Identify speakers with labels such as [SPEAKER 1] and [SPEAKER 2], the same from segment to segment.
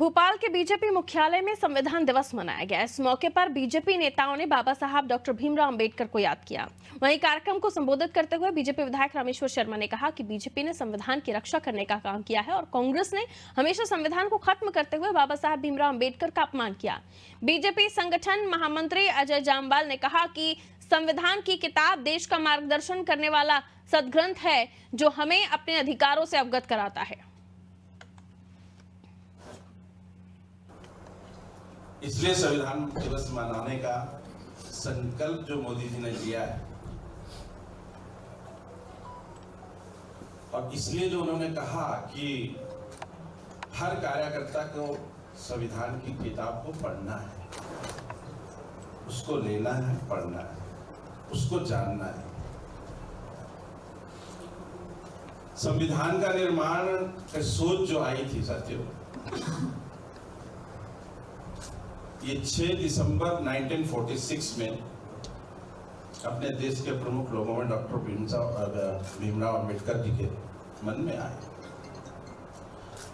[SPEAKER 1] भोपाल के बीजेपी मुख्यालय में संविधान दिवस मनाया गया। इस मौके पर बीजेपी नेताओं ने बाबा साहब डॉक्टर भीमराव अंबेडकर को याद किया। वहीं कार्यक्रम को संबोधित करते हुए बीजेपी विधायक रामेश्वर शर्मा ने कहा कि बीजेपी ने संविधान की रक्षा करने का काम किया है और कांग्रेस ने हमेशा संविधान को खत्म करते हुए बाबा साहब भीमराव अंबेडकर का अपमान किया। बीजेपी संगठन महामंत्री अजय जामवाल ने कहा कि संविधान की किताब देश का मार्गदर्शन करने वाला सदग्रंथ है जो हमें अपने अधिकारों से अवगत कराता है।
[SPEAKER 2] इसलिए संविधान दिवस मनाने का संकल्प जो मोदी जी ने लिया है और इसलिए जो उन्होंने कहा कि हर कार्यकर्ता को संविधान की किताब को पढ़ना है, उसको लेना है, पढ़ना है, उसको जानना है। संविधान का निर्माण की सोच जो आई थी साथियों, ये 6 दिसंबर 1946 में अपने देश के प्रमुख लोगों में डॉक्टर भीमराव अंबेडकर जी के मन में आए।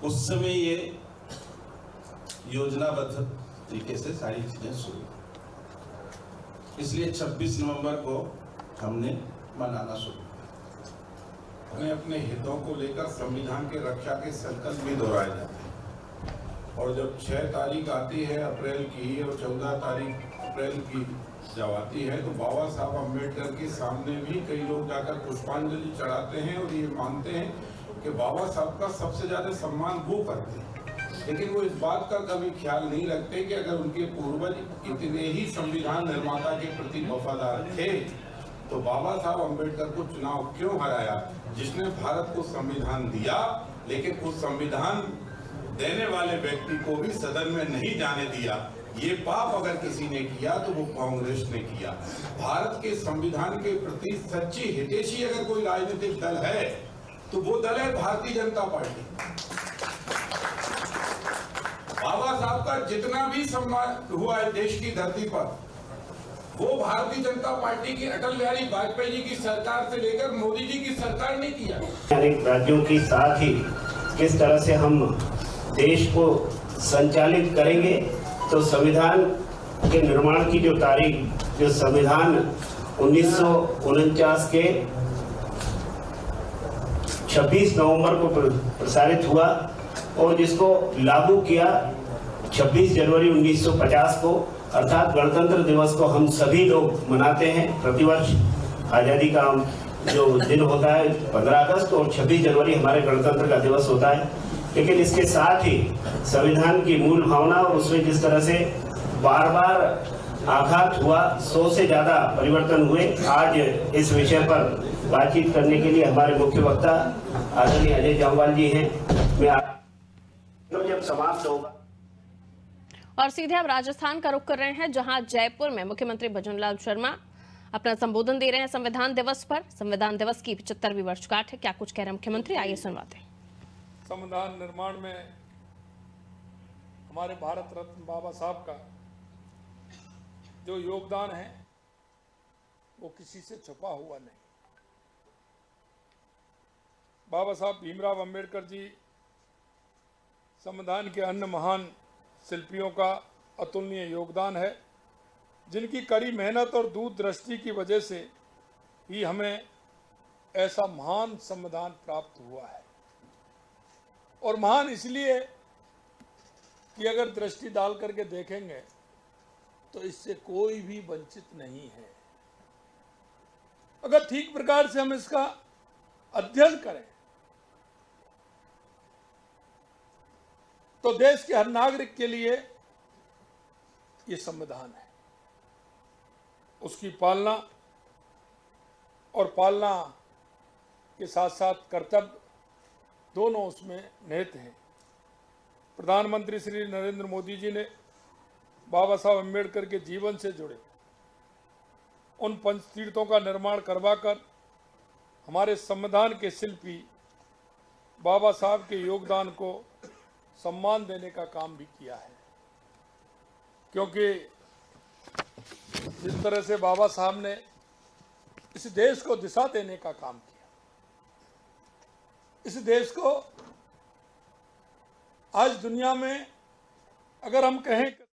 [SPEAKER 2] उस समय ये योजनाबद्ध तरीके से सारी चीजें शुरू, इसलिए 26 नवंबर को हमने मनाना शुरू।
[SPEAKER 3] हमें अपने हितों को लेकर संविधान की रक्षा के संकल्प भी दोहराए जाते हैं और जब 6 तारीख आती है अप्रैल की और 14 तारीख अप्रैल की जब आती है तो बाबा साहब अम्बेडकर के सामने भी कई लोग जाकर पुष्पांजलि चढ़ाते हैं और ये मानते हैं कि बाबा साहब का सबसे ज्यादा सम्मान वो करते हैं, लेकिन वो इस बात का कभी ख्याल नहीं रखते कि अगर उनके पूर्वज इतने ही संविधान निर्माता के प्रति वफादार थे तो बाबा साहब अम्बेडकर को चुनाव क्यों हराया, जिसने भारत को संविधान दिया लेकिन उस संविधान देने वाले व्यक्ति को भी सदन में नहीं जाने दिया। ये पाप अगर किसी ने किया तो वो कांग्रेस ने किया। भारत के संविधान के प्रति सच्ची हितैषी अगर कोई राजनीतिक दल है तो वो दल है भारतीय जनता पार्टी। बाबा साहब का जितना भी सम्मान हुआ है देश की धरती पर, वो भारतीय जनता पार्टी की अटल बिहारी वाजपेयी जी की सरकार से लेकर मोदी जी की सरकार ने किया।
[SPEAKER 4] अनेक राज्यों के साथ ही किस तरह से हम देश को संचालित करेंगे, तो संविधान के निर्माण की जो तारीख, जो संविधान 1949 के 26 नवंबर को प्रसारित हुआ और जिसको लागू किया 26 जनवरी 1950 को, अर्थात गणतंत्र दिवस को हम सभी लोग मनाते हैं प्रतिवर्ष। आज़ादी का जो दिन होता है 15 अगस्त और 26 जनवरी हमारे गणतंत्र का दिवस होता है, लेकिन इसके साथ ही संविधान की मूल भावना और उसमें जिस तरह से बार बार आघात हुआ, 100 से ज्यादा परिवर्तन हुए। आज इस विषय पर बातचीत करने के लिए हमारे मुख्य वक्ता आदरणीय अजय जामवाल जी हैं। मैं जब समाप्त होगा
[SPEAKER 1] और सीधे अब राजस्थान का रुख कर रहे हैं, जहां जयपुर में मुख्यमंत्री भजनलाल शर्मा अपना संबोधन दे रहे हैं संविधान दिवस पर। संविधान दिवस की 75वीं वर्षगांठ है। क्या कुछ कह रहे हैं मुख्यमंत्री, आइए सुनवाते हैं।
[SPEAKER 5] संविधान निर्माण में हमारे भारत रत्न बाबा साहब का जो योगदान है वो किसी से छुपा हुआ नहीं। बाबा साहब भीमराव अंबेडकर जी संविधान के अन्य महान शिल्पियों का अतुलनीय योगदान है, जिनकी कड़ी मेहनत और दूरदृष्टि की वजह से ही हमें ऐसा महान संविधान प्राप्त हुआ है। और महान इसलिए कि अगर दृष्टि डाल करके देखेंगे तो इससे कोई भी वंचित नहीं है। अगर ठीक प्रकार से हम इसका अध्ययन करें तो देश के हर नागरिक के लिए ये संविधान है। उसकी पालना और पालना के साथ साथ कर्तव्य दोनों उसमें निहित हैं। प्रधानमंत्री श्री नरेंद्र मोदी जी ने बाबा साहब अम्बेडकर के जीवन से जुड़े उन पंचतीर्थों का निर्माण करवाकर हमारे संविधान के शिल्पी बाबा साहब के योगदान को सम्मान देने का काम भी किया है, क्योंकि जिस तरह से बाबा साहब ने इस देश को दिशा देने का काम किया, इस देश को आज दुनिया में अगर हम कहें